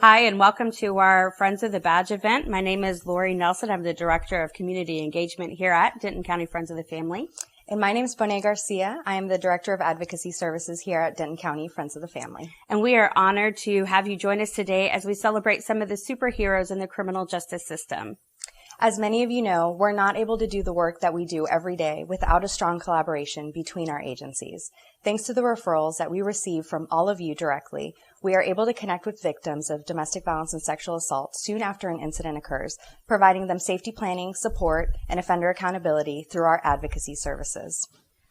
Hi, and welcome to our Friends of the Badge event. My name is Lori Nelson. I'm the Director of Community Engagement here at Denton County Friends of the Family. And my name is Bonet Garcia. I am the Director of Advocacy Services here at Denton County Friends of the Family. And we are honored to have you join us today as we celebrate some of the superheroes in the criminal justice system. As many of you know, we're not able to do the work that we do every day without a strong collaboration between our agencies. Thanks to the referrals that we receive from all of you directly, we are able to connect with victims of domestic violence and sexual assault soon after an incident occurs, providing them safety planning, support, and offender accountability through our advocacy services.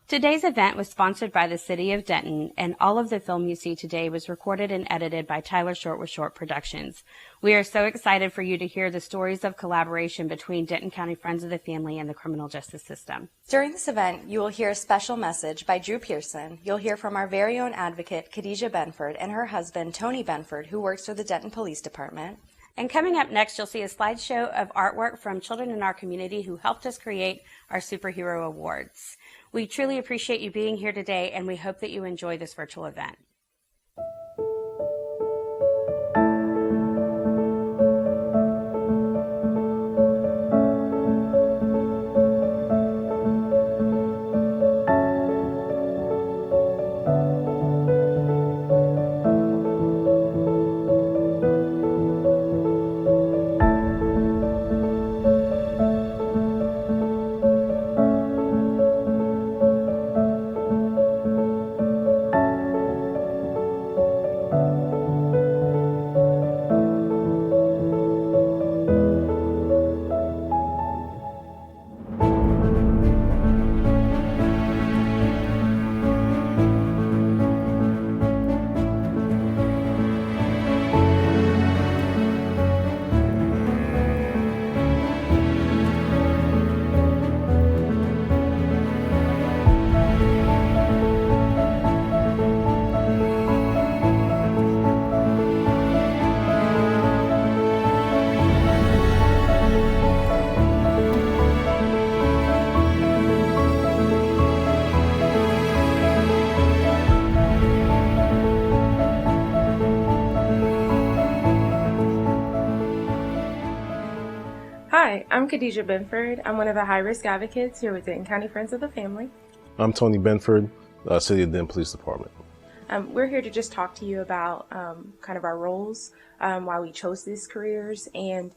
Today's event was sponsored by the City of Denton, and all of the film you see today was recorded and edited by Tyler Short with Short Productions. We are so excited for you to hear the stories of collaboration between Denton County Friends of the Family and the criminal justice system. During this event, you will hear a special message by Drew Pearson. You'll hear from our very own advocate, Khadijah Benford, and her husband, Tony Benford, who works for the Denton Police Department. And coming up next, you'll see a slideshow of artwork from children in our community who helped us create our Superhero Awards. We truly appreciate you being here today, and we hope that you enjoy this virtual event. Hi, I'm Khadijah Benford. I'm one of the high-risk advocates here with Denton County Friends of the Family. I'm Tony Benford, City of Denton Police Department. We're here to just talk to you about kind of our roles, why we chose these careers, and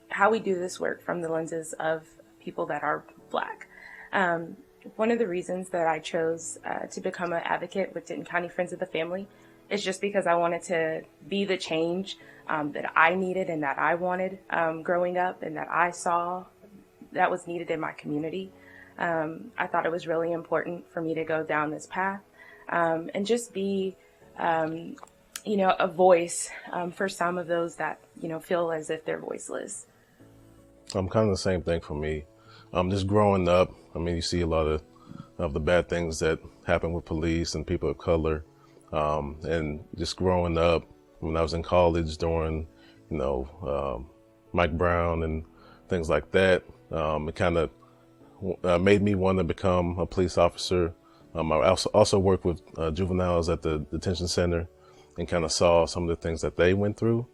how we do this work from the lenses of people that are Black. One of the reasons that I chose to become an advocate with Denton County Friends of the Family is just because I wanted to be the change that I needed and that I wanted growing up, and that I saw that was needed in my community. I thought it was really important for me to go down this path and just be, a voice for some of those that, feel as if they're voiceless. Kind of the same thing for me. Just growing up, you see a lot of the bad things that happen with police and people of color. And just growing up, when I was in college during, Mike Brown and things like that, it kind of made me want to become a police officer. I also worked with juveniles at the detention center and kind of saw some of the things that they went through.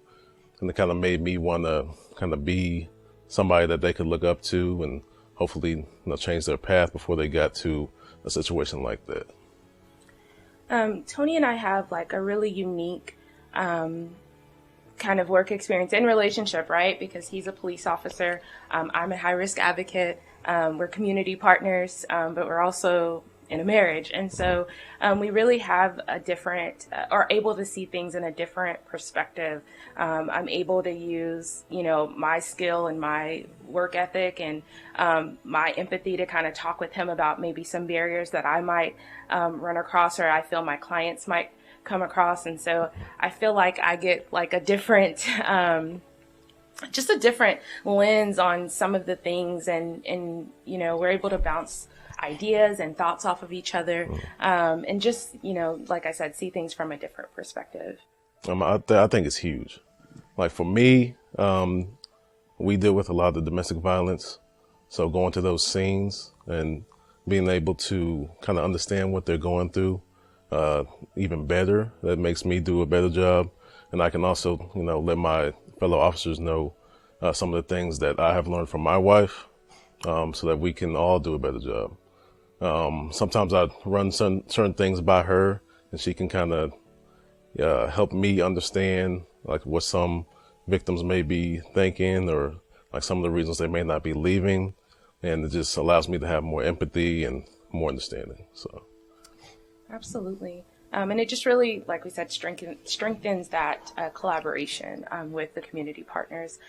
And it kind of made me want to kind of be somebody that they could look up to and hopefully change their path before they got to a situation like that. Tony and I have like a really unique kind of work experience and relationship, right? Because he's a police officer. I'm a high-risk advocate. We're community partners, but we're also in a marriage. And so we really have a different, are able to see things in a different perspective. I'm able to use, my skill and my work ethic and my empathy to kind of talk with him about maybe some barriers that I might run across, or I feel my clients might come across. And so I feel like I get like a different, just a different lens on some of the things, and we're able to bounce ideas and thoughts off of each other, and just, like I said, see things from a different perspective. I think it's huge. Like for me, we deal with a lot of domestic violence. So going to those scenes and being able to kind of understand what they're going through even better, that makes me do a better job and I can also, let my fellow officers know some of the things that I have learned from my wife, so that we can all do a better job. Sometimes I run certain things by her, and she can kind of help me understand like what some victims may be thinking, or like some of the reasons they may not be leaving, and it just allows me to have more empathy and more understanding. So, absolutely. And it just really, like we said, strengthens that collaboration with the community partners.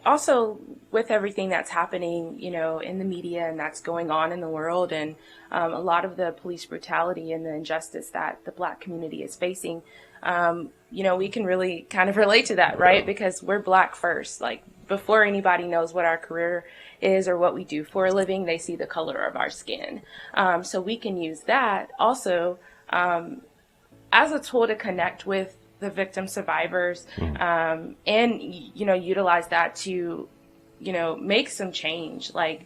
Also, with everything that's happening, in the media and that's going on in the world, and a lot of the police brutality and the injustice that the Black community is facing, we can really kind of relate to that, right? Because we're Black first. Like, before anybody knows what our career is or what we do for a living, they see the color of our skin. So we can use that also as a tool to connect with the victim survivors, and, utilize that to, make some change. Like,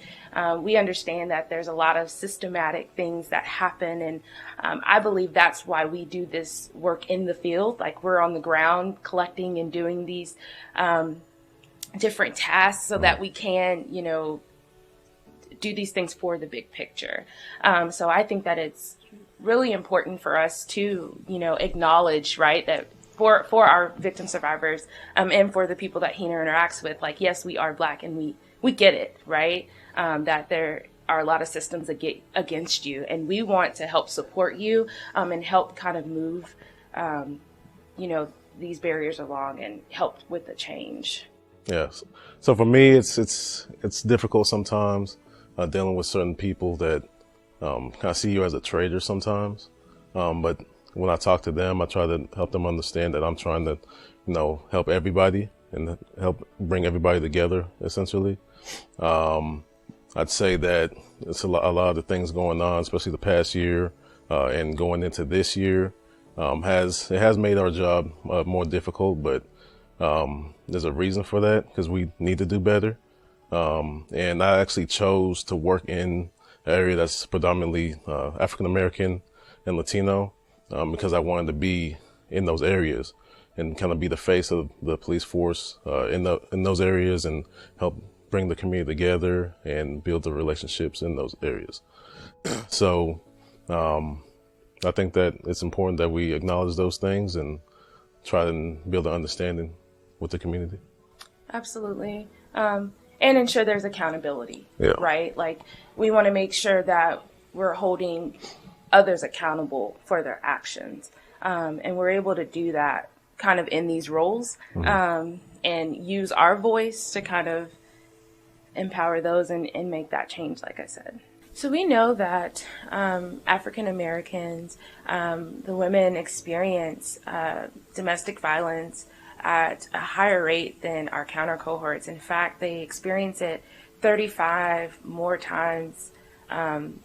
we understand that there's a lot of systematic things that happen. And I believe that's why we do this work in the field. Like, we're on the ground collecting and doing these different tasks so that we can, do these things for the big picture. So I think that it's really important for us to, acknowledge, right, that for our victim survivors, and for the people that Hina interacts with, like, yes, we are Black, and we get it, right, that there are a lot of systems against you, and we want to help support you, and help kind of move, these barriers along and help with the change. Yes. So for me, it's difficult sometimes dealing with certain people that kind of see you as a traitor sometimes, but when I talk to them, I try to help them understand that I'm trying to, help everybody and help bring everybody together, essentially. I'd say that it's a lot of the things going on, especially the past year, and going into this year, has made our job more difficult, but there's a reason for that, because we need to do better. And I actually chose to work in an area that's predominantly African American and Latino, because I wanted to be in those areas and kind of be the face of the police force in those areas, and help bring the community together and build the relationships in those areas. So I think that it's important that we acknowledge those things and try to build an understanding with the community. Absolutely. And ensure there's accountability, right? Like, we want to make sure that we're holding others accountable for their actions. And we're able to do that kind of in these roles, and use our voice to kind of empower those and make that change, like I said. So we know that African Americans, the women, experience domestic violence at a higher rate than our counter cohorts. In fact, they experience it 35 more times than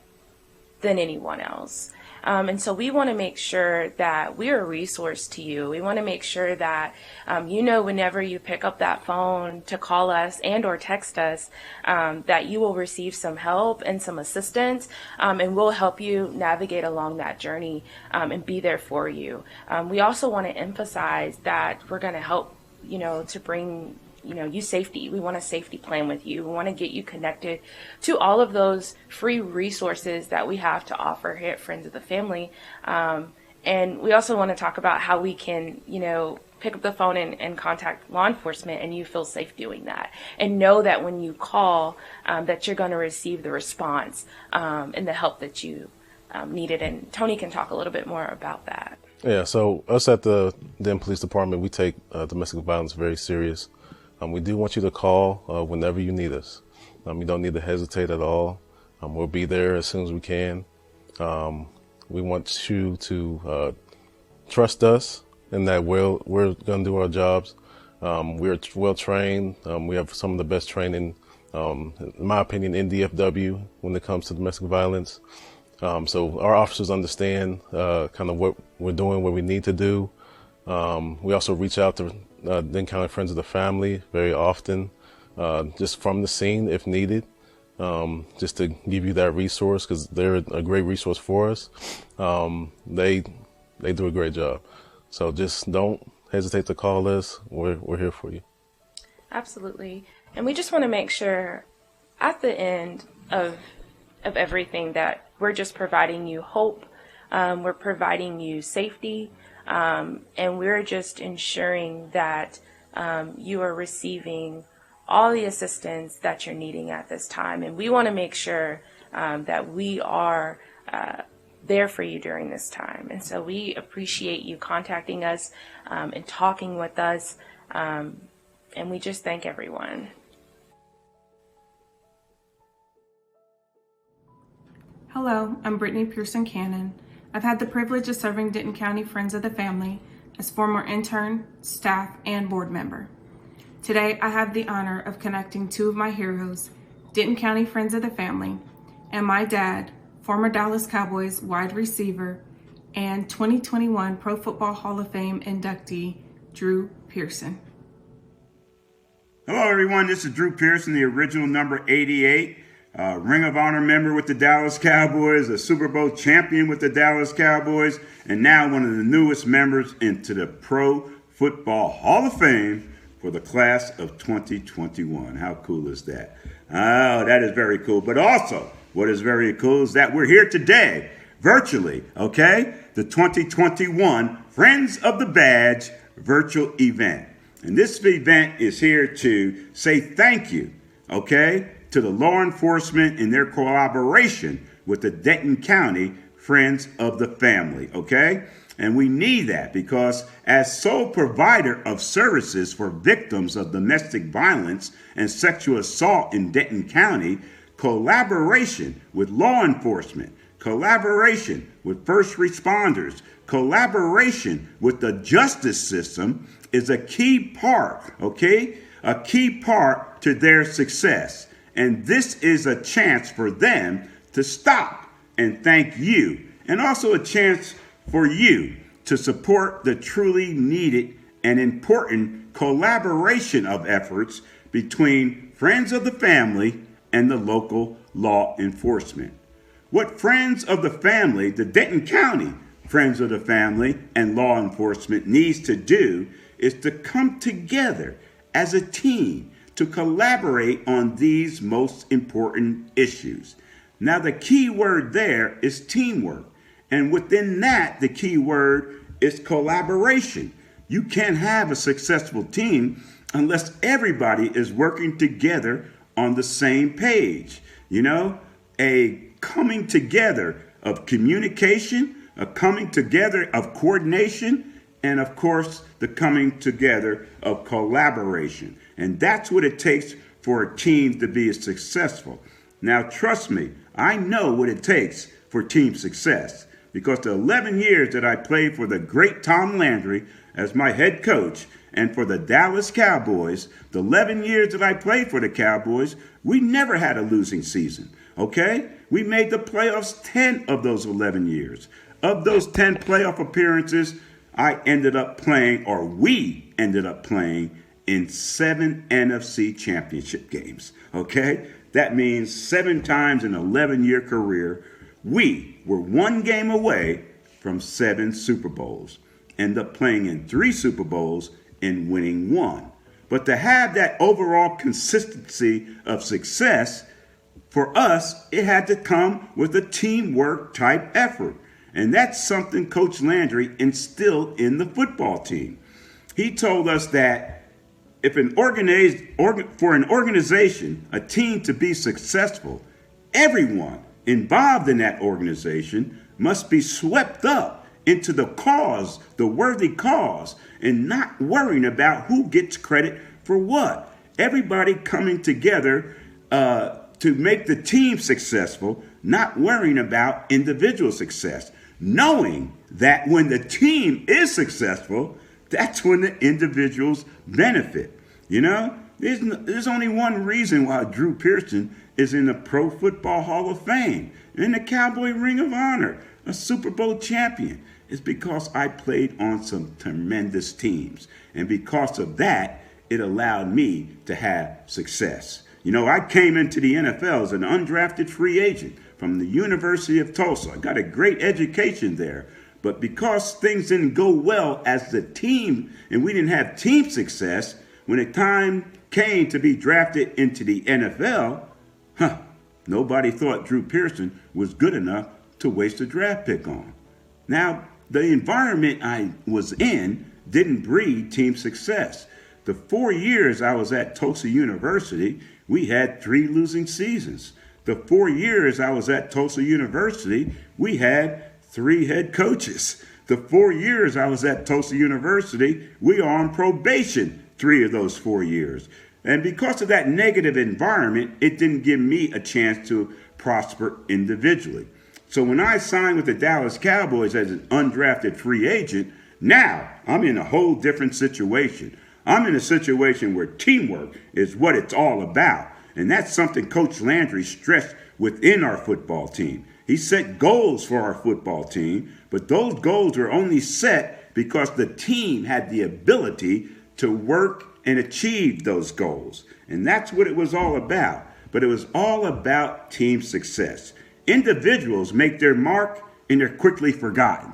anyone else. And so we want to make sure that we're a resource to you. We want to make sure that, whenever you pick up that phone to call us and or text us, that you will receive some help and some assistance, and we'll help you navigate along that journey, and be there for you. We also want to emphasize that we're going to help, to bring you safety. We want a safety plan with you. We want to get you connected to all of those free resources that we have to offer here at Friends of the Family. And we also want to talk about how we can, pick up the phone and contact law enforcement, and you feel safe doing that. And know that when you call, that you're going to receive the response, and the help that you needed. And Tony can talk a little bit more about that. Yeah, so us at the Denton Police Department, we take domestic violence very serious. We do want you to call whenever you need us. You don't need to hesitate at all. We'll be there as soon as we can. We want you to trust us, and that we're going to do our jobs. We're well trained. We have some of the best training, in my opinion, in DFW when it comes to domestic violence. So our officers understand kind of what we're doing, what we need to do. We also reach out to Denton County Friends of the Family very often, just from the scene if needed, just to give you that resource, because they're a great resource for us. They do a great job. So just don't hesitate to call us. We're here for you. Absolutely. And we just want to make sure at the end of everything that we're just providing you hope, we're providing you safety, and we're just ensuring that you are receiving all the assistance that you're needing at this time. And we want to make sure that we are there for you during this time. And so we appreciate you contacting us and talking with us. And we just thank everyone. Hello, I'm Brittany Pearson Cannon. I've had the privilege of serving Denton County Friends of the Family as former intern, staff, and board member. Today, I have the honor of connecting two of my heroes, Denton County Friends of the Family, and my dad, former Dallas Cowboys wide receiver and 2021 Pro Football Hall of Fame inductee, Drew Pearson. Hello, everyone. This is Drew Pearson, the original number 88, Ring of Honor member with the Dallas Cowboys, a Super Bowl champion with the Dallas Cowboys, and now one of the newest members into the Pro Football Hall of Fame for the class of 2021. How cool is that? Oh, that is very cool. But also, what is very cool is that we're here today, virtually, okay? The 2021 Friends of the Badge virtual event. And this event is here to say thank you, okay, to the law enforcement in their collaboration with the Denton County Friends of the Family, okay? And we need that because as sole provider of services for victims of domestic violence and sexual assault in Denton County, collaboration with law enforcement, collaboration with first responders, collaboration with the justice system is a key part, okay? A key part to their success. And this is a chance for them to stop and thank you. And also a chance for you to support the truly needed and important collaboration of efforts between Friends of the Family and the local law enforcement. What Friends of the Family, the Denton County Friends of the Family and law enforcement needs to do is to come together as a team to collaborate on these most important issues. Now, the key word there is teamwork. And within that, the key word is collaboration. You can't have a successful team unless everybody is working together on the same page. You know, a coming together of communication, a coming together of coordination, and of course, the coming together of collaboration. And that's what it takes for a team to be successful. Now, trust me, I know what it takes for team success because the 11 years that I played for the great Tom Landry as my head coach and for the Dallas Cowboys, the 11 years that I played for the Cowboys, we never had a losing season, okay? We made the playoffs 10 of those 11 years. Of those 10 playoff appearances, I ended up playing, or we ended up playing, in 7 NFC championship games, okay? That means 7 times in an 11-year career, we were 1 game away from 7 Super Bowls. Ended up playing in 3 Super Bowls and winning 1. But to have that overall consistency of success, for us, it had to come with a teamwork type effort. And that's something Coach Landry instilled in the football team. He told us that if for an organization, a team to be successful, everyone involved in that organization must be swept up into the cause, the worthy cause, and not worrying about who gets credit for what. Everybody coming together to make the team successful, not worrying about individual success. Knowing that when the team is successful, that's when the individuals benefit. You know, there's only one reason why Drew Pearson is in the Pro Football Hall of Fame, in the Cowboy Ring of Honor, a Super Bowl champion. It's because I played on some tremendous teams. And because of that, it allowed me to have success. You know, I came into the NFL as an undrafted free agent from the University of Tulsa. I got a great education there. But because things didn't go well as the team and we didn't have team success, when the time came to be drafted into the NFL, nobody thought Drew Pearson was good enough to waste a draft pick on. Now, the environment I was in didn't breed team success. The 4 years I was at Tulsa University, we had 3 losing seasons. The 4 years I was at Tulsa University, we had 3 head coaches. The 4 years I was at Tulsa University, we are on probation 3 of those 4 years. And because of that negative environment, it didn't give me a chance to prosper individually. So when I signed with the Dallas Cowboys as an undrafted free agent, now I'm in a whole different situation. I'm in a situation where teamwork is what it's all about. And that's something Coach Landry stressed within our football team. He set goals for our football team, but those goals were only set because the team had the ability to work and achieve those goals. And that's what it was all about. But it was all about team success. Individuals make their mark and they're quickly forgotten.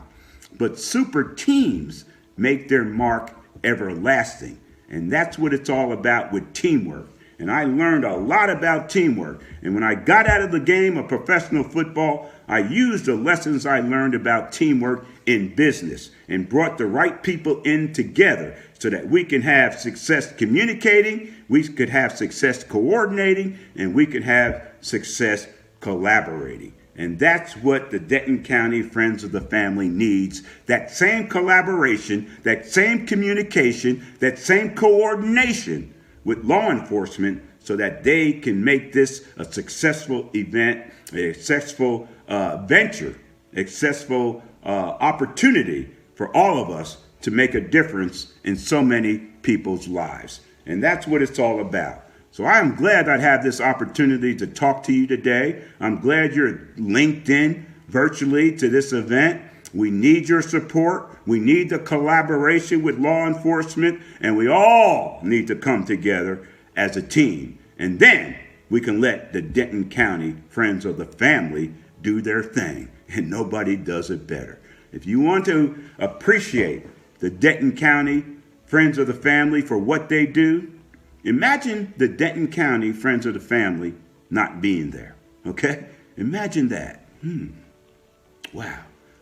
But super teams make their mark everlasting. And that's what it's all about with teamwork. And I learned a lot about teamwork. And when I got out of the game of professional football, I used the lessons I learned about teamwork in business and brought the right people in together so that we can have success communicating, we could have success coordinating, and we could have success collaborating. And that's what the Denton County Friends of the Family needs. That same collaboration, that same communication, that same coordination with law enforcement so that they can make this a successful event, a successful venture, a successful opportunity for all of us to make a difference in so many people's lives. And that's what it's all about. So I'm glad I have this opportunity to talk to you today. I'm glad you're linked in virtually to this event. We need your support. We need the collaboration with law enforcement, and we all need to come together as a team. And then we can let the Denton County Friends of the Family do their thing, and nobody does it better. If you want to appreciate the Denton County Friends of the Family for what they do, imagine the Denton County Friends of the Family not being there, okay? Imagine that. Wow.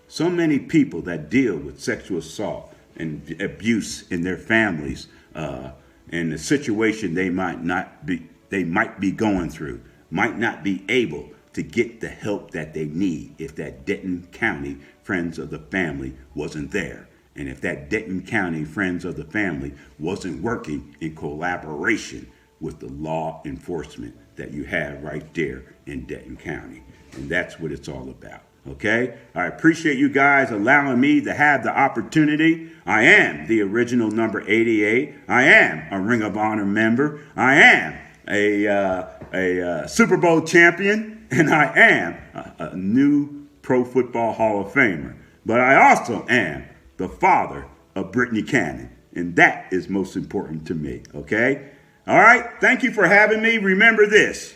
So many people that deal with sexual assault and abuse in their families and the situation they might be going through, might not be able to get the help that they need if that Denton County Friends of the Family wasn't there. And if that Denton County Friends of the Family wasn't working in collaboration with the law enforcement that you have right there in Denton County. And that's what it's all about. Okay? I appreciate you guys allowing me to have the opportunity. I am the original number 88. I am a Ring of Honor member. I am a Super Bowl champion. And I am a new Pro Football Hall of Famer. But I also am the father of Brittany Cannon. And that is most important to me. Okay? All right? Thank you for having me. Remember this.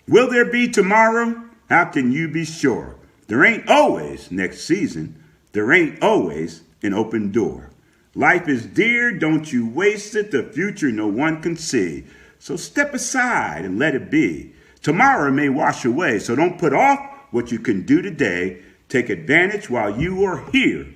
Will there be tomorrow? How can you be sure? There ain't always next season. There ain't always an open door. Life is dear, don't you waste it. The future no one can see. So step aside and let it be. Tomorrow may wash away, so don't put off what you can do today. Take advantage while you are here,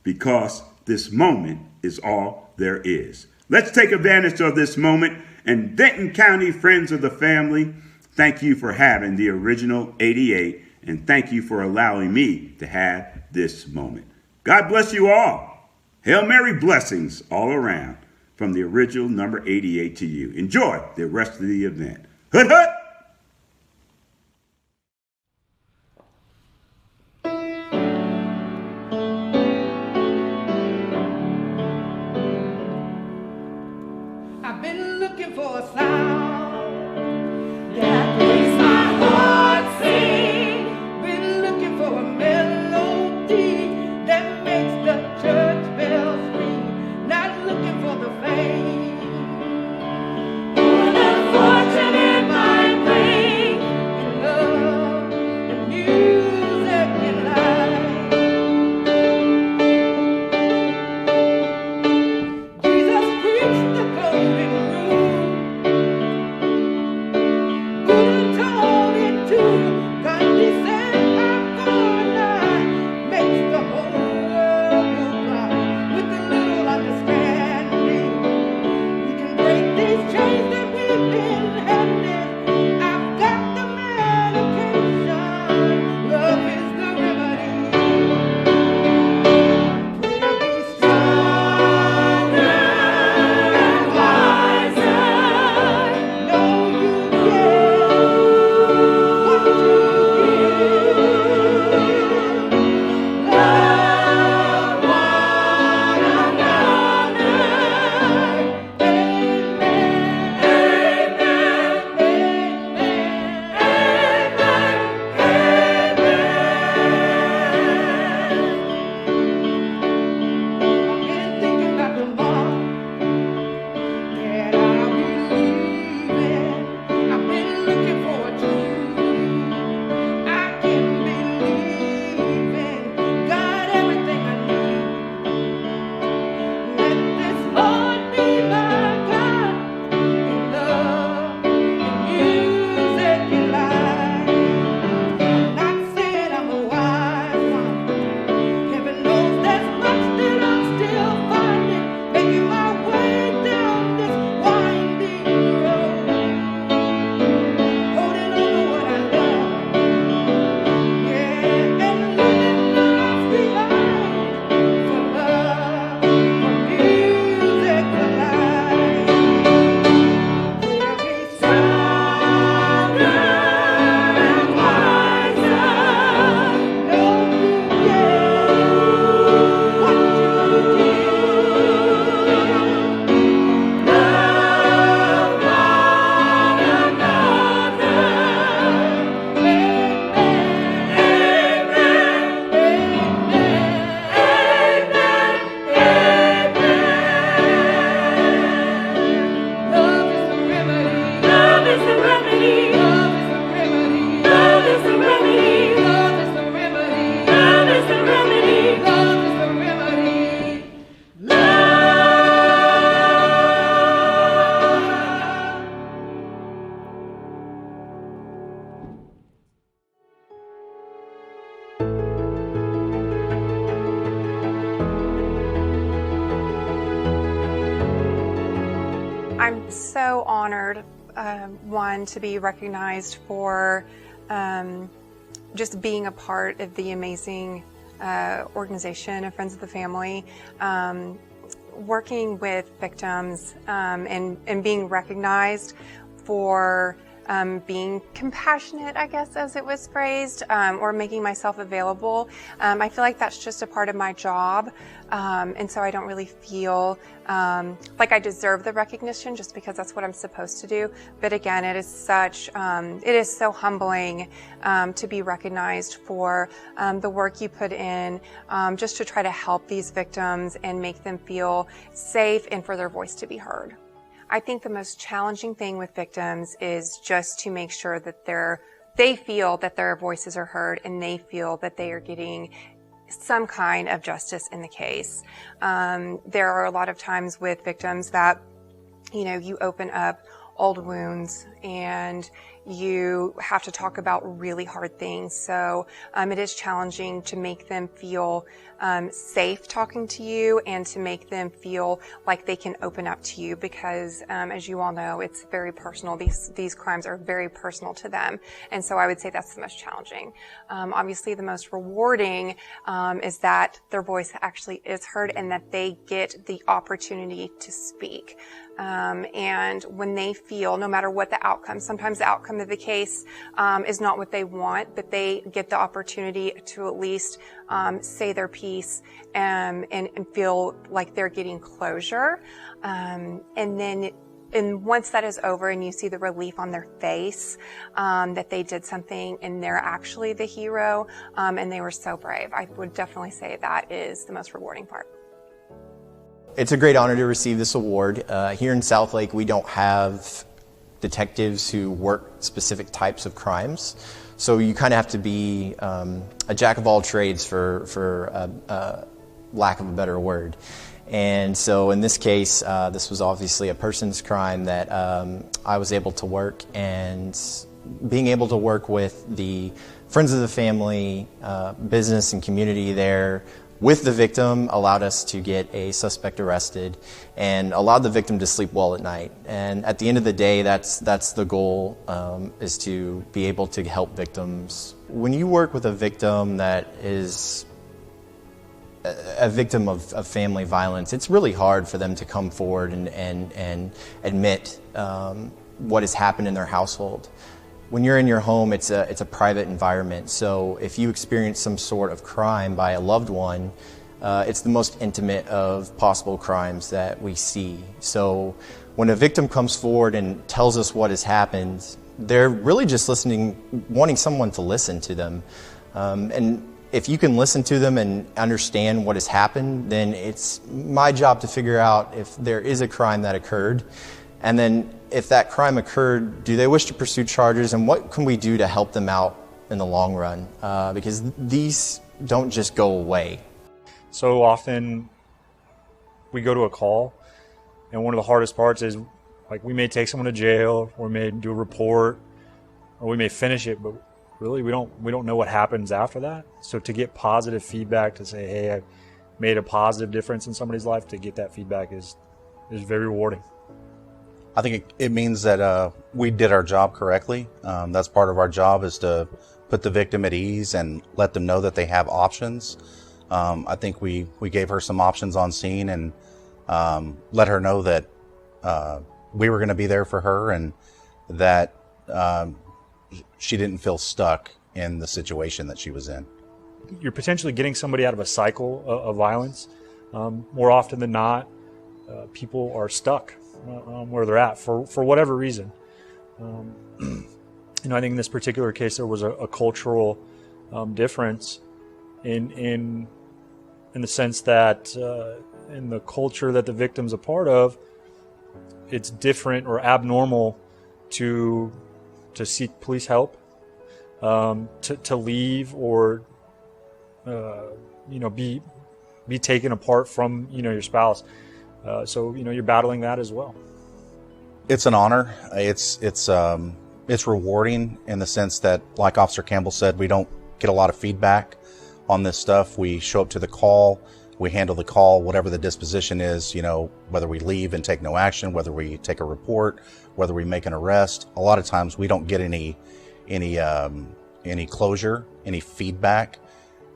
because this moment is all there is. Let's take advantage of this moment. And Denton County Friends of the Family, thank you for having the original 88. And thank you for allowing me to have this moment. God bless you all. Hail Mary blessings all around from the original number 88 to you. Enjoy the rest of the event. Hut, hut. I've been looking for a sound that makes my heart sing. Been looking for a melody that makes the church bells ring. Not looking for the fame or the fortune in my so honored, one, to be recognized for just being a part of the amazing organization of Friends of the Family, working with victims and being recognized for being compassionate, I guess, as it was phrased, or making myself available. I feel like that's just a part of my job. And so I don't really feel like I deserve the recognition just because that's what I'm supposed to do. But again, it is so humbling to be recognized for the work you put in just to try to help these victims and make them feel safe and for their voice to be heard. I think the most challenging thing with victims is just to make sure that they feel that their voices are heard and they feel that they are getting some kind of justice in the case. There are a lot of times with victims that, you open up old wounds and you have to talk about really hard things. So it is challenging to make them feel safe talking to you and to make them feel like they can open up to you because, as you all know, it's very personal. These crimes are very personal to them. And so I would say that's the most challenging. Obviously, the most rewarding is that their voice actually is heard and that they get the opportunity to speak. And when they feel, no matter what the outcome, sometimes the outcome of the case is not what they want, but they get the opportunity to at least say their piece and feel like they're getting closure. And once that is over and you see the relief on their face, that they did something and they're actually the hero, and they were so brave, I would definitely say that is the most rewarding part. It's a great honor to receive this award. Here in Southlake, we don't have detectives who work specific types of crimes. So you kind of have to be a jack of all trades for lack of a better word. And so in this case, this was obviously a person's crime that I was able to work, and being able to work with the Friends of the Family, business and community there with the victim allowed us to get a suspect arrested and allowed the victim to sleep well at night. And at the end of the day, that's the goal, is to be able to help victims. When you work with a victim that is a victim of family violence, it's really hard for them to come forward and admit what has happened in their household. When you're in your home, it's a private environment. So if you experience some sort of crime by a loved one, it's the most intimate of possible crimes that we see. So when a victim comes forward and tells us what has happened, they're really just wanting someone to listen to them. And if you can listen to them and understand what has happened, then it's my job to figure out if there is a crime that occurred. And then if that crime occurred, do they wish to pursue charges, and what can we do to help them out in the long run? Because these don't just go away. So often we go to a call, and one of the hardest parts is, like, we may take someone to jail, or we may do a report, or we may finish it, but really we don't know what happens after that. So to get positive feedback, to say, hey, I've made a positive difference in somebody's life, to get that feedback is very rewarding. I think it means that we did our job correctly. That's part of our job, is to put the victim at ease and let them know that they have options. I think we gave her some options on scene and let her know that we were going to be there for her, and that she didn't feel stuck in the situation that she was in. You're potentially getting somebody out of a cycle of violence. More often than not, people are stuck where they're at for whatever reason. I think in this particular case there was a cultural difference in the sense that in the culture that the victim's a part of, it's different or abnormal to seek police help, to leave, or be taken apart from your spouse. So you're battling that as well. It's an honor. It's rewarding in the sense that, like Officer Campbell said, we don't get a lot of feedback on this stuff. We show up to the call. we handle the call, whatever the disposition is, whether we leave and take no action, whether we take a report, whether we make an arrest. A lot of times we don't get any closure, any feedback.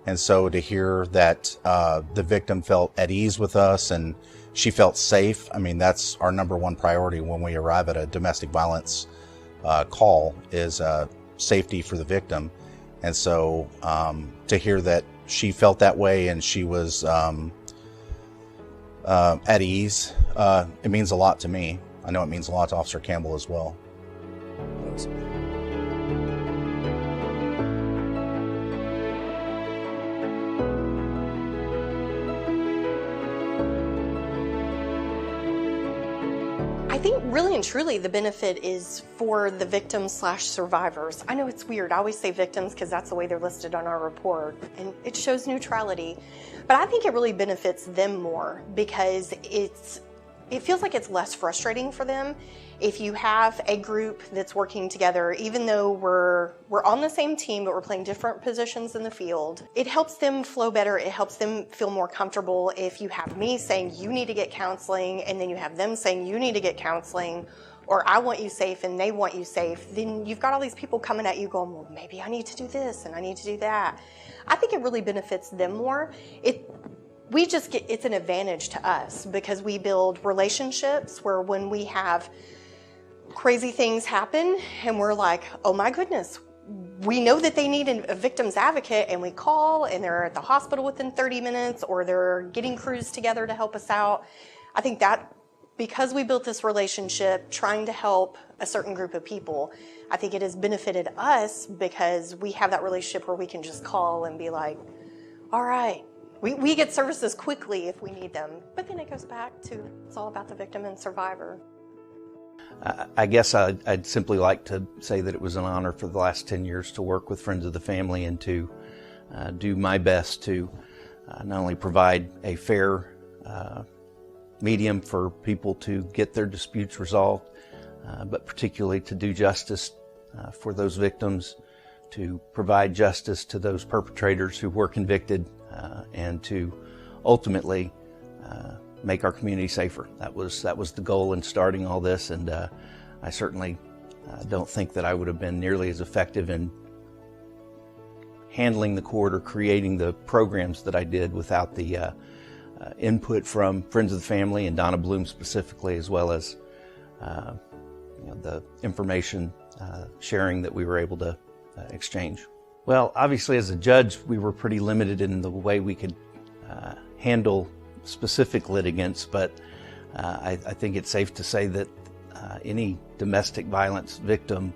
And so to hear that the victim felt at ease with us and she felt safe, that's our number one priority when we arrive at a domestic violence call, is safety for the victim. And so to hear that she felt that way and she was at ease, it means a lot to me. I know it means a lot to Officer Campbell as well. I think really and truly the benefit is for the victims/survivors. I know it's weird. I always say victims because that's the way they're listed on our report, and it shows neutrality. But I think it really benefits them more because it feels like it's less frustrating for them if you have a group that's working together, even though we're on the same team, but we're playing different positions in the field. It helps them flow better. It helps them feel more comfortable. If you have me saying you need to get counseling, and then you have them saying you need to get counseling, or I want you safe and they want you safe, then you've got all these people coming at you going, well, maybe I need to do this and I need to do that. I think it really benefits them more. It's an advantage to us because we build relationships where when we have crazy things happen and we're like, oh my goodness, we know that they need a victim's advocate, and we call and they're at the hospital within 30 minutes or they're getting crews together to help us out. I think that because we built this relationship trying to help a certain group of people, I think it has benefited us because we have that relationship where we can just call and be like, all right, we get services quickly if we need them. But then it goes back to it's all about the victim and survivor. I guess I'd simply like to say that it was an honor for the last 10 years to work with Friends of the Family and to do my best to not only provide a fair medium for people to get their disputes resolved, but particularly to do justice for those victims, to provide justice to those perpetrators who were convicted, and to ultimately make our community safer. That was the goal in starting all this, and I certainly don't think that I would have been nearly as effective in handling the court or creating the programs that I did without the input from Friends of the Family and Donna Bloom specifically, as well as the information sharing that we were able to exchange. Well, obviously as a judge, we were pretty limited in the way we could handle specific litigants, but I think it's safe to say that any domestic violence victim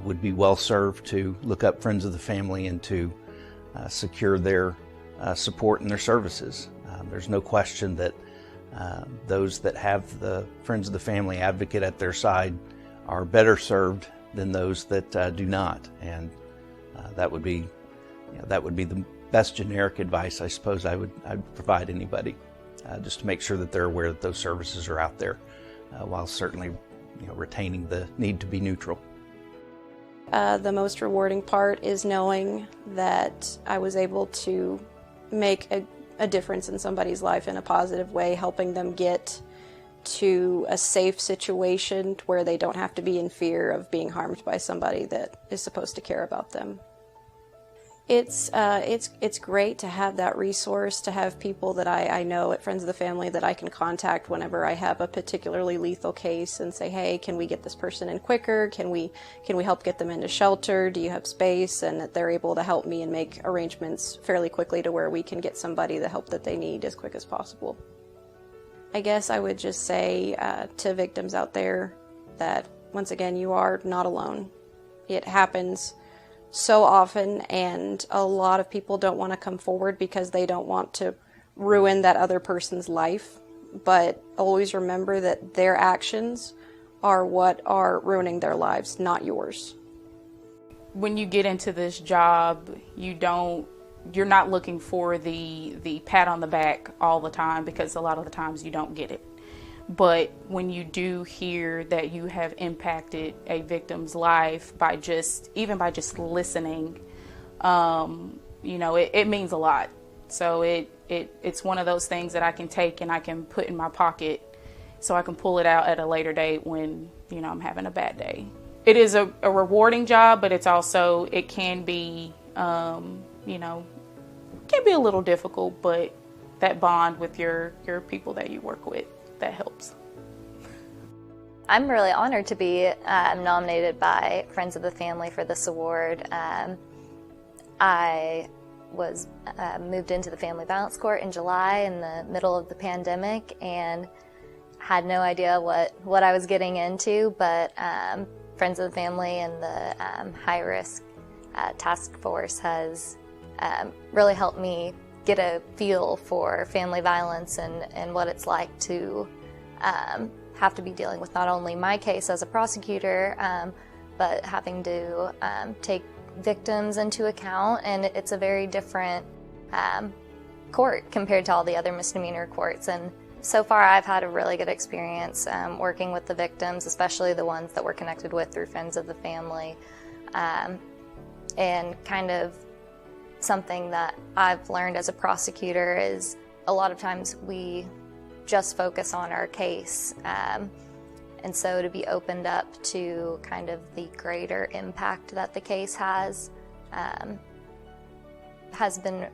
would be well served to look up Friends of the Family and to secure their support and their services. There's no question that those that have the Friends of the Family advocate at their side are better served than those that do not, and that would be the best generic advice I suppose I'd provide anybody, just to make sure that they're aware that those services are out there, while certainly retaining the need to be neutral. The most rewarding part is knowing that I was able to make a difference in somebody's life in a positive way, helping them get to a safe situation where they don't have to be in fear of being harmed by somebody that is supposed to care about them. It's great to have that resource, to have people that I know at Friends of the Family that I can contact whenever I have a particularly lethal case and say, hey, can we get this person in quicker? Can we help get them into shelter? Do you have space? And that they're able to help me and make arrangements fairly quickly to where we can get somebody the help that they need as quick as possible. I guess I would just say to victims out there that, once again, you are not alone. It happens so often, and a lot of people don't want to come forward because they don't want to ruin that other person's life. But always remember that their actions are what are ruining their lives, not yours. When you get into this job, you're not looking for the pat on the back all the time, because a lot of the times you don't get it. But when you do hear that you have impacted a victim's life by just listening, it means a lot. So it it's one of those things that I can take and I can put in my pocket so I can pull it out at a later date when, you know, I'm having a bad day. It is a rewarding job, but it's also, it can be, you know, can be a little difficult, but that bond with your people that you work with, that helps. I'm really honored to be nominated by Friends of the Family for this award. I was moved into the Family Violence Court in July in the middle of the pandemic and had no idea what I was getting into, but Friends of the Family and the High Risk Task Force has really helped me get a feel for family violence and what it's like to have to be dealing with not only my case as a prosecutor, but having to take victims into account, and it's a very different court compared to all the other misdemeanor courts. And so far I've had a really good experience working with the victims, especially the ones that we're connected with through Friends of the Family, and kind of something that I've learned as a prosecutor is a lot of times we just focus on our case, and so to be opened up to kind of the greater impact that the case has been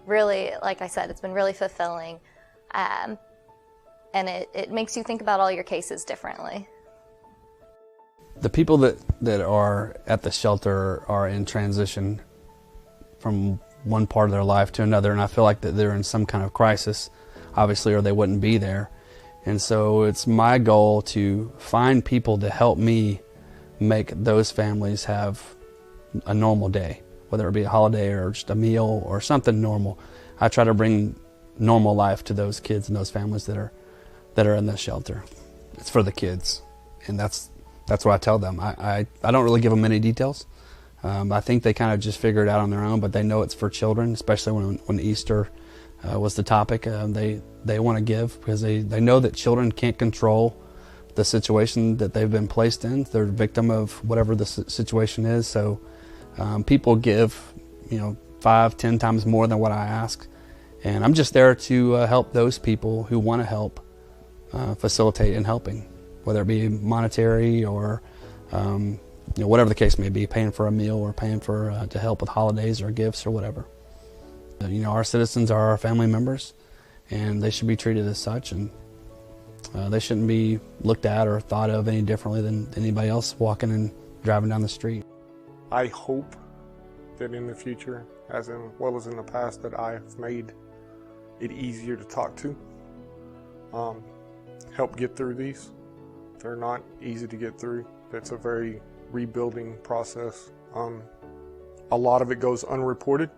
really, like I said, it's been really fulfilling, and it makes you think about all your cases differently. The people that are at the shelter are in transition from one part of their life to another, and I feel like that they're in some kind of crisis, obviously, or they wouldn't be there. And so it's my goal to find people to help me make those families have a normal day, whether it be a holiday or just a meal or something normal. I try to bring normal life to those kids and those families that are in the shelter. It's for the kids, and that's what I tell them. I don't really give them any details. I think they kind of just figure it out on their own, but they know it's for children, especially when Easter was the topic. They want to give because they know that children can't control the situation that they've been placed in. They're a victim of whatever the situation is. So people give, 5-10 times more than what I ask. And I'm just there to help those people who want to help facilitate in helping, whether it be monetary or whatever the case may be, paying for a meal or paying for to help with holidays or gifts or whatever. Our citizens are our family members, and they should be treated as such, and they shouldn't be looked at or thought of any differently than anybody else walking and driving down the street. I hope that in the future, as well as in the past, that I've made it easier to talk to, help get through these. They're not easy to get through. It's a very rebuilding process. A lot of it goes unreported,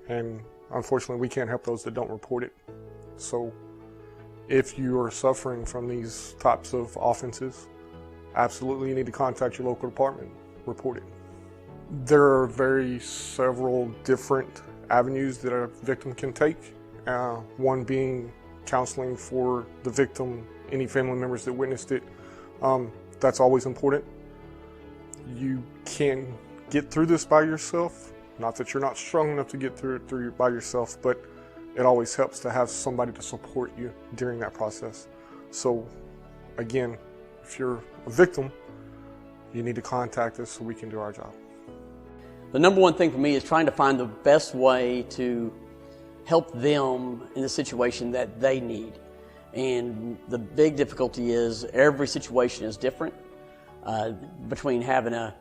and unfortunately we can't help those that don't report it. So if you are suffering from these types of offenses, absolutely you need to contact your local department, report it. There are several different avenues that a victim can take, one being counseling for the victim, any family members that witnessed it. That's always important. You can get through this by yourself. Not that you're not strong enough to get through it by yourself, but it always helps to have somebody to support you during that process. So again, if you're a victim, you need to contact us so we can do our job. The number one thing for me is trying to find the best way to help them in the situation that they need. And the big difficulty is every situation is different. Between having a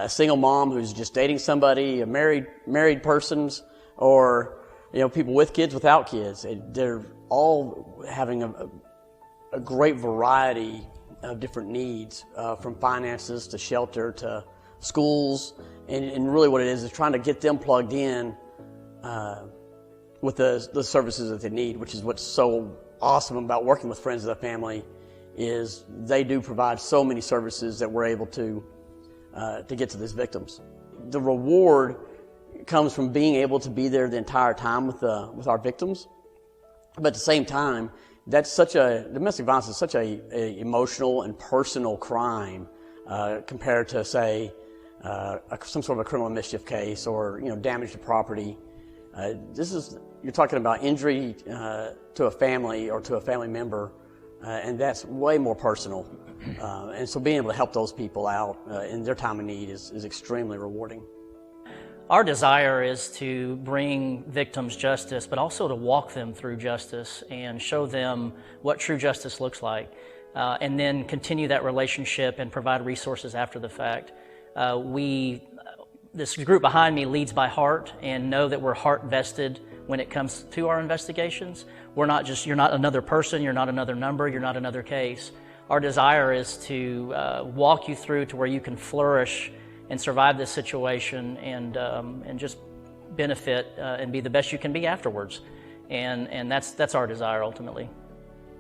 single mom who's just dating somebody, a married persons, or people with kids, without kids. They're all having a great variety of different needs, from finances to shelter to schools, and really what it is trying to get them plugged in with the services that they need, which is what's so awesome about working with Friends of the Family, is they do provide so many services that we're able to get to these victims. The reward comes from being able to be there the entire time with our victims, but at the same time, domestic violence is such a emotional and personal crime compared to, say, some sort of a criminal mischief case or damage to property. You're talking about injury to a family or to a family member, and that's way more personal. And so being able to help those people out in their time of need is extremely rewarding. Our desire is to bring victims justice, but also to walk them through justice and show them what true justice looks like, and then continue that relationship and provide resources after the fact. This group behind me leads by heart and know that we're heart vested when it comes to our investigations. You're not another person, you're not another number, you're not another case. Our desire is to walk you through to where you can flourish and survive this situation and just benefit and be the best you can be afterwards. And that's our desire ultimately.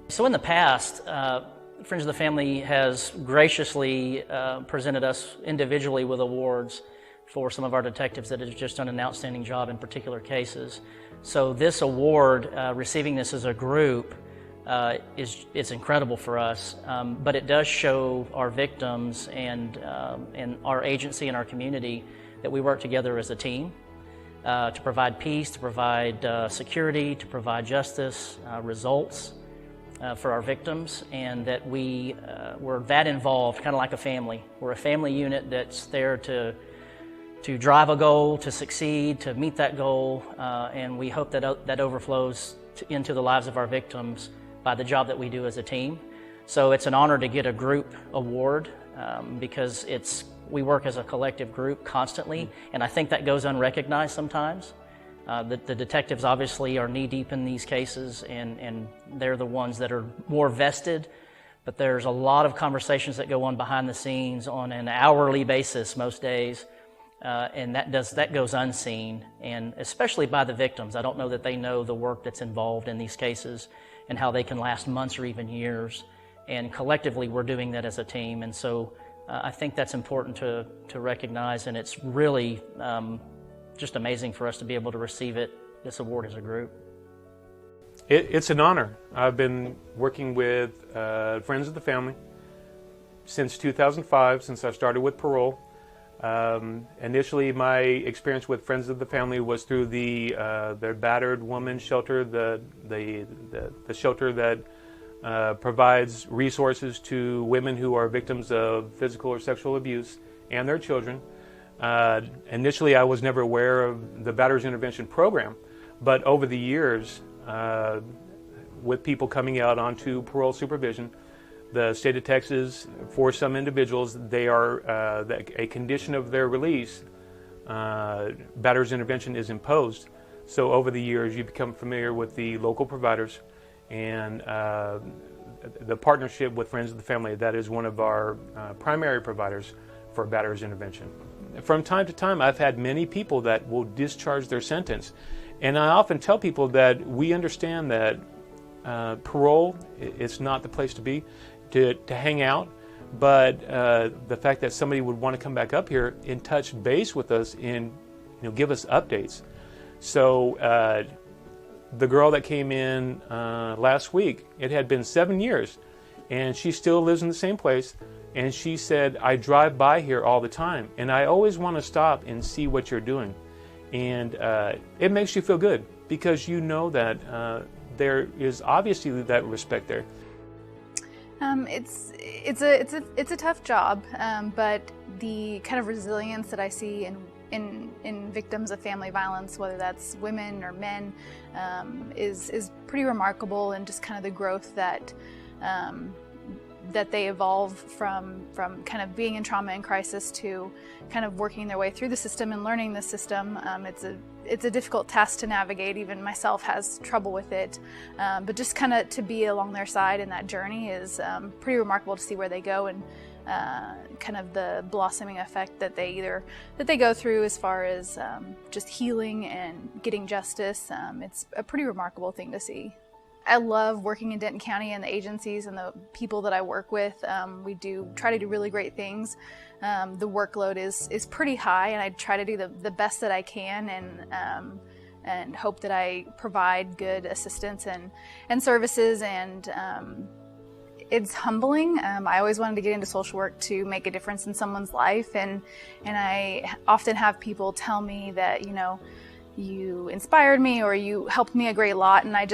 So in the past, Friends of the Family has graciously presented us individually with awards for some of our detectives that have just done an outstanding job in particular cases. So this award, receiving this as a group, it's incredible for us, but it does show our victims and our agency and our community that we work together as a team to provide peace, to provide security, to provide justice, results for our victims, and that we're that involved, kind of like a family. We're a family unit that's there to drive a goal, to succeed, to meet that goal, and we hope that overflows into the lives of our victims by the job that we do as a team. So it's an honor to get a group award because we work as a collective group constantly, and I think that goes unrecognized sometimes. The detectives obviously are knee-deep in these cases, and they're the ones that are more vested, but there's a lot of conversations that go on behind the scenes on an hourly basis most days, and that goes unseen, and especially by the victims. I don't know that they know the work that's involved in these cases and how they can last months or even years, and collectively we're doing that as a team, and so I think that's important to recognize, and it's really just amazing for us to be able to receive this award as a group. It's an honor. I've been working with Friends of the Family since 2005, since I started with parole. Initially, my experience with Friends of the Family was through the battered woman shelter, the shelter that provides resources to women who are victims of physical or sexual abuse and their children. Initially, I was never aware of the Batterers Intervention Program, but over the years, with people coming out onto parole supervision, the state of Texas, for some individuals, they are a condition of their release, Batterers Intervention is imposed. So over the years, you become familiar with the local providers and the partnership with Friends of the Family. That is one of our primary providers for Batterers Intervention. From time to time, I've had many people that will discharge their sentence. And I often tell people that we understand that parole, it's not the place to be, to hang out, but the fact that somebody would want to come back up here and touch base with us and give us updates. So the girl that came in last week, it had been 7 years, and she still lives in the same place. And she said, I drive by here all the time, and I always want to stop and see what you're doing. And it makes you feel good because you know that there is obviously that respect there. It's a tough job, but the kind of resilience that I see in victims of family violence, whether that's women or men, is pretty remarkable, and just kind of the growth that they evolve from kind of being in trauma and crisis to kind of working their way through the system and learning the system. It's a difficult task to navigate. Even myself has trouble with it. But just kind of to be along their side in that journey is pretty remarkable to see where they go and kind of the blossoming effect that they go through as far as just healing and getting justice. It's a pretty remarkable thing to see. I love working in Denton County and the agencies and the people that I work with. We try to do really great things. The workload is pretty high, and I try to do the best that I can and hope that I provide good assistance and services. And it's humbling. I always wanted to get into social work to make a difference in someone's life, and I often have people tell me that you inspired me or you helped me a great lot. And I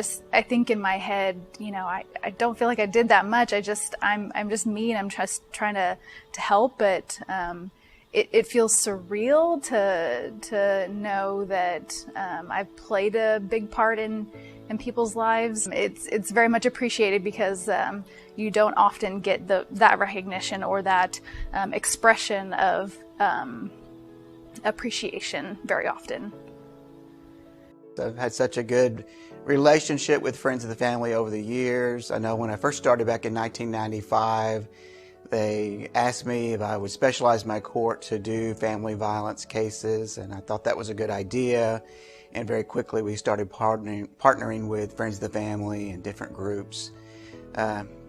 think in my head, you know, I don't feel like I did that much. I'm just me, and I'm just trying to help. But it feels surreal to know that I've played a big part in people's lives. It's very much appreciated because you don't often get that recognition or that expression of appreciation very often. I've had such a good relationship with friends of the family over the years. I know when I first started back in 1995, they asked me if I would specialize my court to do family violence cases, and I thought that was a good idea. And very quickly we started partnering with friends of the family and different groups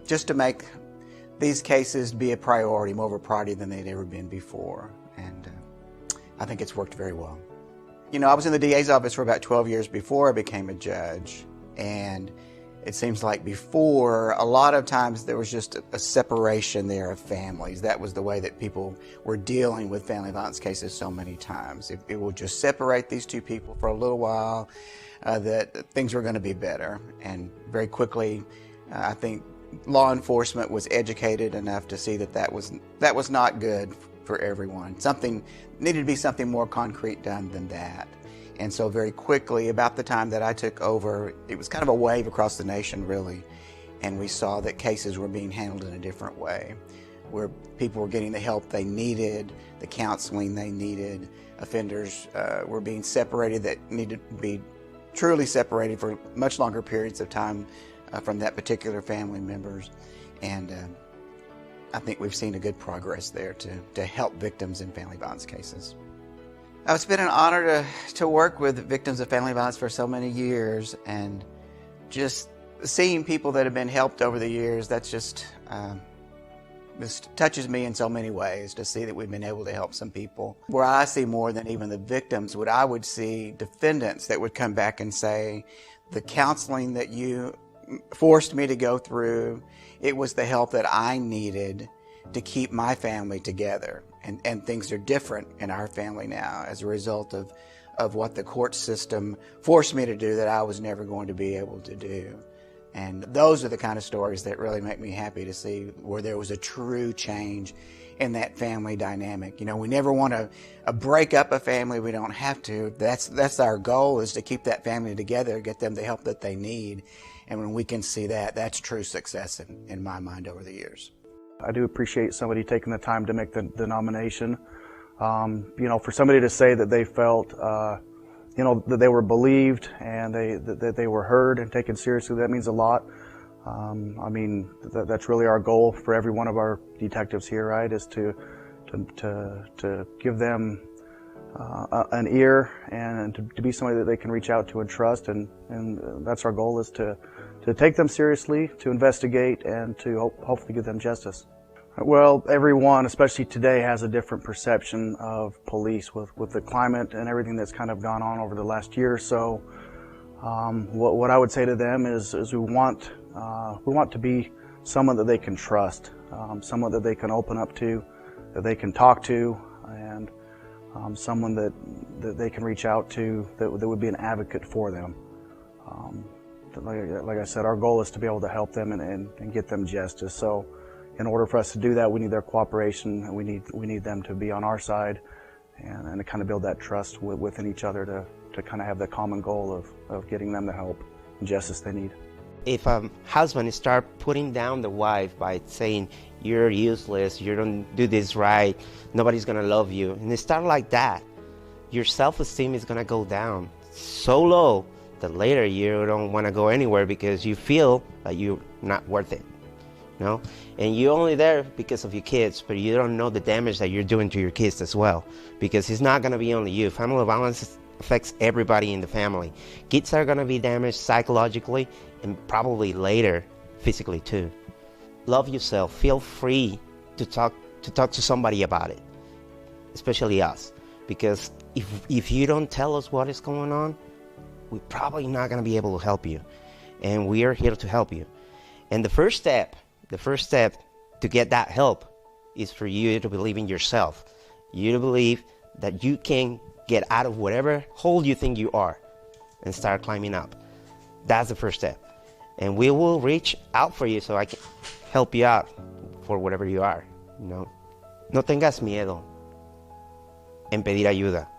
just to make these cases be a priority, more of a priority than they'd ever been before. And I think it's worked very well. You know, I was in the DA's office for about 12 years before I became a judge, and it seems like before, a lot of times there was just a separation there of families. That was the way that people were dealing with family violence cases so many times. It would just separate these two people for a little while, that things were going to be better. And very quickly, I think law enforcement was educated enough to see that was not good for everyone. Something needed to be something more concrete done than that. And so very quickly, about the time that I took over, it was kind of a wave across the nation, really. And we saw that cases were being handled in a different way, where people were getting the help they needed, the counseling they needed. Offenders were being separated that needed to be truly separated for much longer periods of time from that particular family members. And I think we've seen a good progress there to help victims in family violence cases. It's been an honor to work with victims of family violence for so many years, and just seeing people that have been helped over the years, that's just this touches me in so many ways, to see that we've been able to help some people. Where I see more than even the victims, what I would see defendants that would come back and say, the counseling that you forced me to go through, it was the help that I needed to keep my family together. And things are different in our family now as a result of what the court system forced me to do that I was never going to be able to do. And those are the kind of stories that really make me happy to see, where there was a true change in that family dynamic. You know, we never want to break up a family. We don't have to. That's our goal, is to keep that family together, get them the help that they need. And when we can see that, that's true success in my mind over the years. I do appreciate somebody taking the time to make the nomination. You know, for somebody to say that they felt, you know, that they were believed and that they were heard and taken seriously, that means a lot. I mean, that's really our goal for every one of our detectives here, right? Is to give them an ear and to be somebody that they can reach out to and trust, and that's our goal, is to take them seriously, to investigate, and to hopefully give them justice. Well, everyone, especially today, has a different perception of police with the climate and everything that's kind of gone on over the last year or so. What I would say to them is we want to be someone that they can trust, someone that they can open up to, that they can talk to, and someone that they can reach out to that would be an advocate for them. Like I said, our goal is to be able to help them and get them justice. So in order for us to do that, we need their cooperation, and we need them to be on our side and to kind of build that trust within each other to kind of have the common goal of getting them the help and justice they need. If a husband start putting down the wife by saying, you're useless, you don't do this right, nobody's gonna love you, and they start like that, your self-esteem is gonna go down so low that later you don't want to go anywhere because you feel that you're not worth it, you know? And you're only there because of your kids, but you don't know the damage that you're doing to your kids as well, because it's not going to be only you. Family violence affects everybody in the family. Kids are going to be damaged psychologically and probably later physically too. Love yourself. Feel free to talk to somebody about it, especially us, because if you don't tell us what is going on, we're probably not going to be able to help you, and we are here to help you. And the first step to get that help is for you to believe in yourself. You to believe that you can get out of whatever hole you think you are and start climbing up. That's the first step. And we will reach out for you so I can help you out for whatever you are. You know? No tengas miedo en pedir ayuda.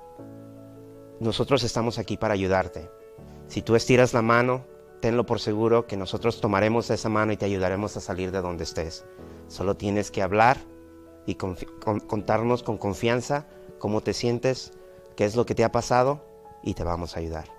Nosotros estamos aquí para ayudarte. Si tú estiras la mano, tenlo por seguro que nosotros tomaremos esa mano y te ayudaremos a salir de donde estés. Solo tienes que hablar y contarnos con confianza cómo te sientes, qué es lo que te ha pasado y te vamos a ayudar.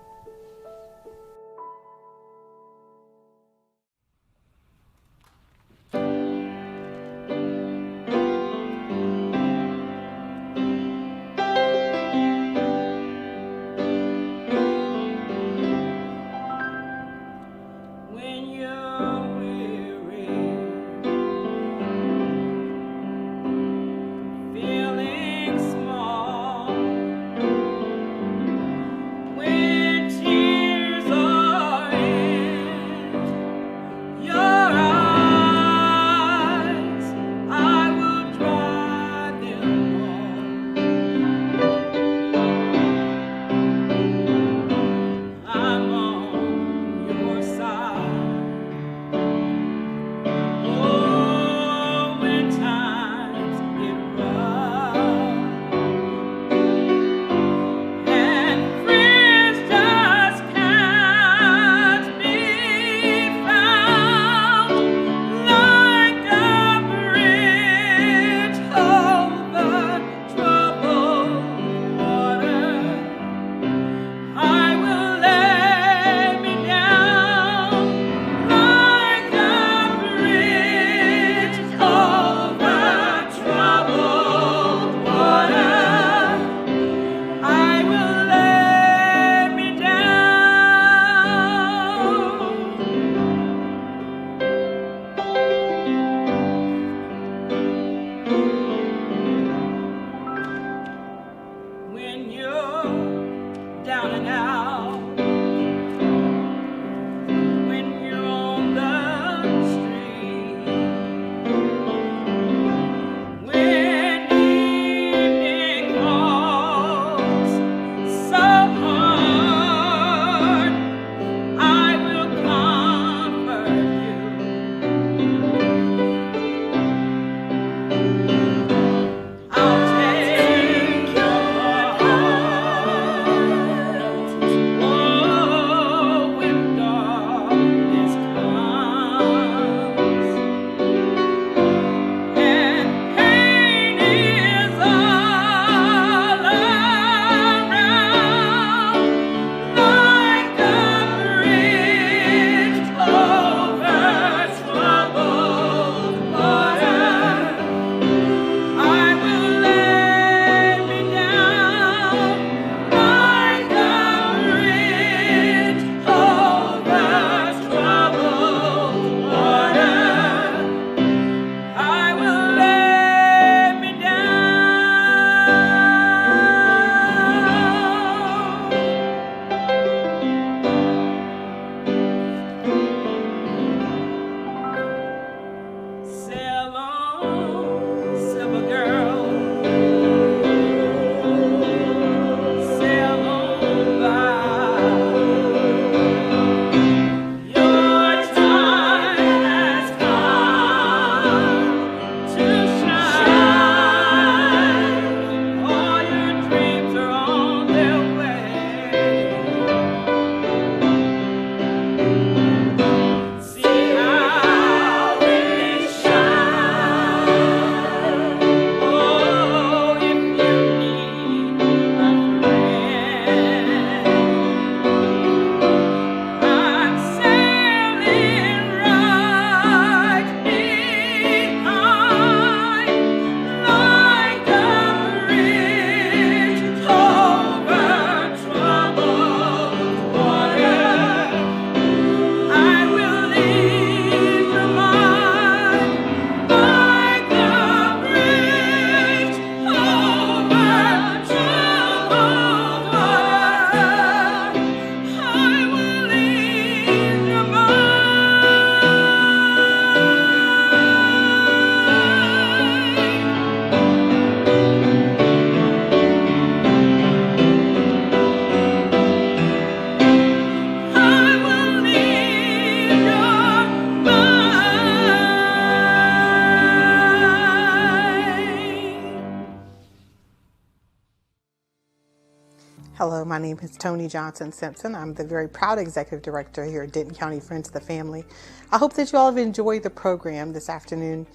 Hello, my name is Tony Johnson Simpson. I'm the very proud executive director here at Denton County Friends of the Family. I hope that you all have enjoyed the program this afternoon,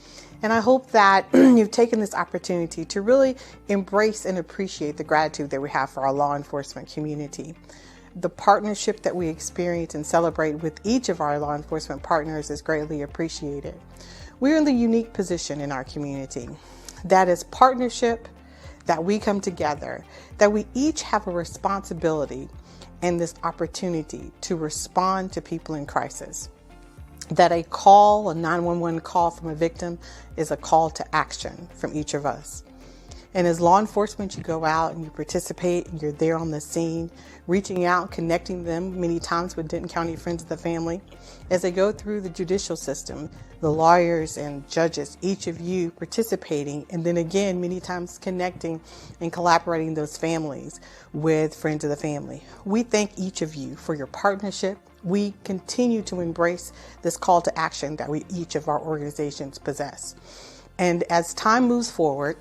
and I hope that you've taken this opportunity to really embrace and appreciate the gratitude that we have for our law enforcement community. The partnership that we experience and celebrate with each of our law enforcement partners is greatly appreciated. We're in the unique position in our community that is partnership, that we come together, that we each have a responsibility and this opportunity to respond to people in crisis. That a call, a 911 call from a victim, is a call to action from each of us. And as law enforcement, you go out and you participate and you're there on the scene, reaching out, connecting them many times with Denton County Friends of the Family. As they go through the judicial system, the lawyers and judges, each of you participating, and then again, many times connecting and collaborating those families with Friends of the Family. We thank each of you for your partnership. We continue to embrace this call to action that each of our organizations possess. And as time moves forward,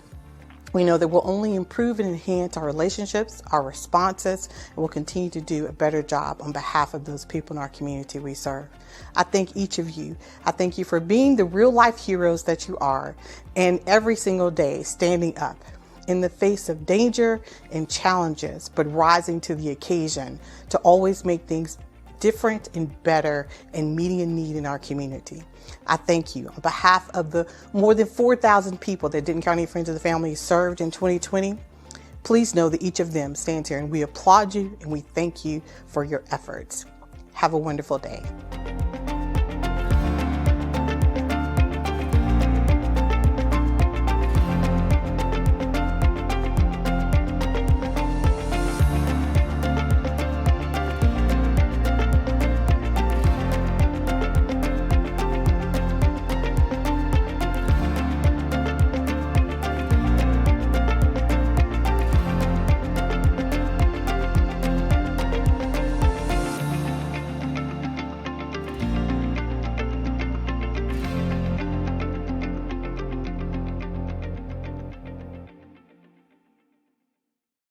we know that we'll only improve and enhance our relationships, our responses, and we'll continue to do a better job on behalf of those people in our community we serve. I thank each of you. I thank you for being the real life heroes that you are, and every single day standing up in the face of danger and challenges, but rising to the occasion to always make things different and better and meeting a need in our community. I thank you on behalf of the more than 4,000 people that Denton County Friends of the Family served in 2020. Please know that each of them stands here and we applaud you and we thank you for your efforts. Have a wonderful day.